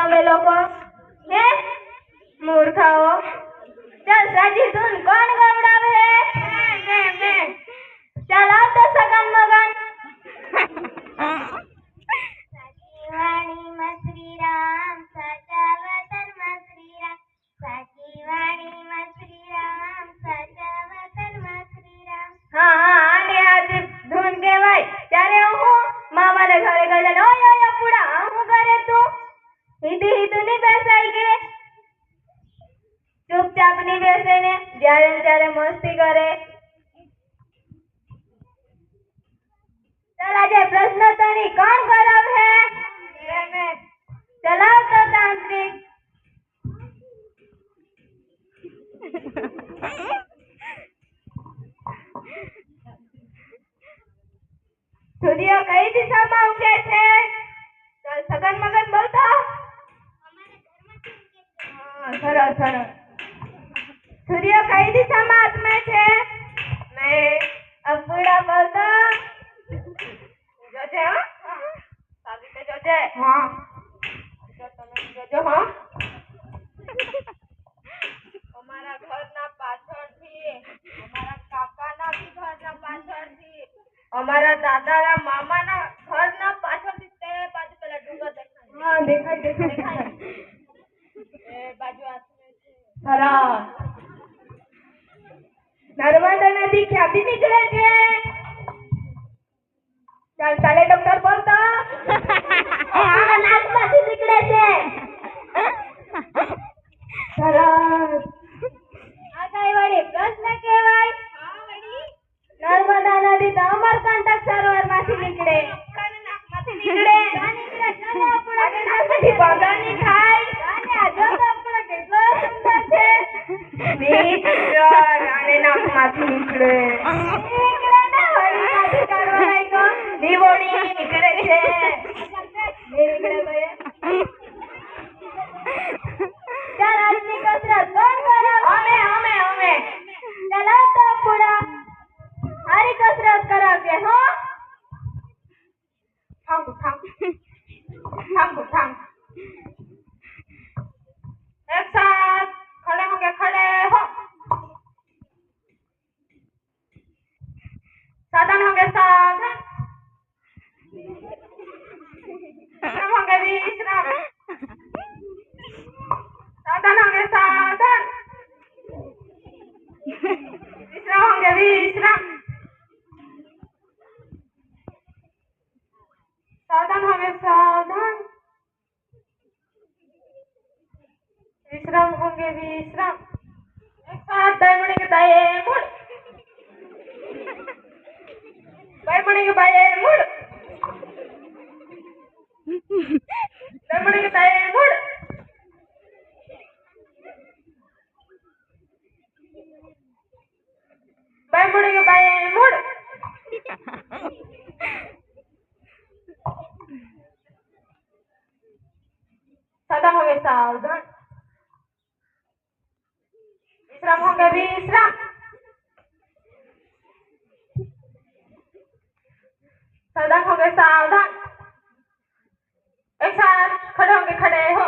તમે લોકો હે મૂર્ખાઓ ચાલ સાજી ધૂન કોણ ગવડાવે મેં ચાલ આવ તો સગન મગન સાચી વાણીમાં શ્રી રામ સાચા વતનમાં શ્રી રામ સાચી વાણીમાં શ્રી રામ સાચા વતનમાં શ્રી રામ હા આને આજે ધૂન કહેવાય ત્યારે હું મામાને ઘરે ગયેલા ઓય ઓય પુડા હું કરે તું હિદી ની બેસાઈ કે ચૂપચાપ ની બેસે ને જ્યારે ત્યારે મસ્તી કરે ચાલ આજે પ્રશ્નોત્તરી કોણ કરાવે મેં ચલાવ તો તાંત્રિક સૂર્ય કઈ દિશામાં ઉગે છે ચાલ સગન મગન બોલતો સરસ સરસ સૂર્ય કઈ દિશામાં આત્મે છે મેં અપુડા બોલતો જોજે હા સાબિતે જોજે હા તમે જોજો હા અમારા ઘરના પાછળથી અમારા કાકાના બી ઘરના પાછળથી અમારા દાદાના મામાના ઘરના પાછળથી તે બાજુ પેલા ડુંગર દેખાય હા દેખાય એ બાજુ આસમે છે સરસ નર્મદા નદી ક્યાંથી નીકળે છે ચાલ ચાલે ડોક્ટર બોલતો આ નાકમાંથી નીકળે છે સરસ આ કઈ વળી પ્રશ્ન કહેવાય હા વળી નર્મદા નદી તો અમરકંટક સરોવરમાંથી નીકળે આપણાને નાકમાંથી નીકળે કાને આપણાને નાકમાંથી બગાની ખાય કાને આજો તો આપણો કેટલો સુંદર છે આને નાકમાંથી નીકળે નીકળે ને વળી કાઢવા લાગ્યો દીવોડી નીકળે છે નીકળે ભાઈ ચાલ આજની કસરત કોણ કરે અમે ચાલો તો પૂરા હારી કસરત કરાવજે હો થામ एक साथ खड़े होंगे खड़े हो साधन होंगे साधन विश्राम होंगे विश्राम साधन होंगे साधन विश्राम होंगे विश्राम साधन होंगे साधन विश्राम होंगे विश्राम एक साथ दाएं मुड़ेंगे दाएं मुड़ बाएं मुड़ेंगे बाएं मुड़ दाएं मुड़ेंगे दाएं मुड़ बाएं मुड़ेंगे बाएं मुड़ साधन होंगे सावधान विश्राम होंगे विश्राम सावधान होंगे सावधान एक साथ खड़े होंगे खड़े हो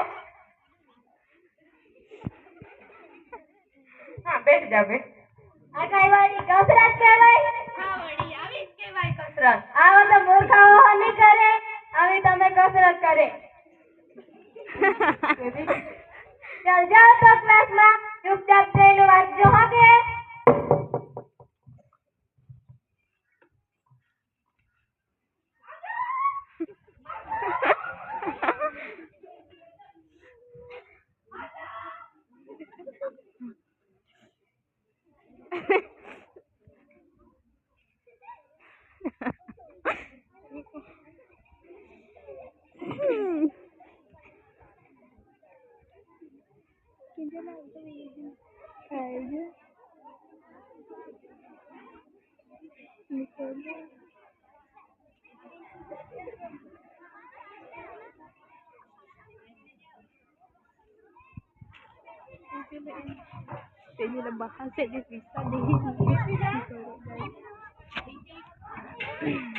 हाँ बैठ जा बैठ आ कई वाली कसरत કહેવાય હા વળી આવી જ કહેવાય કસરત આવો તો મૂર્ખાઓ નહીં કરે આવી તમે કસરત કરે ચાલ જાઓ તો ક્લાસમાં ચૂપચાપ થઈને વાંચજો હો કે Ini lah bahasa dia bisa deh.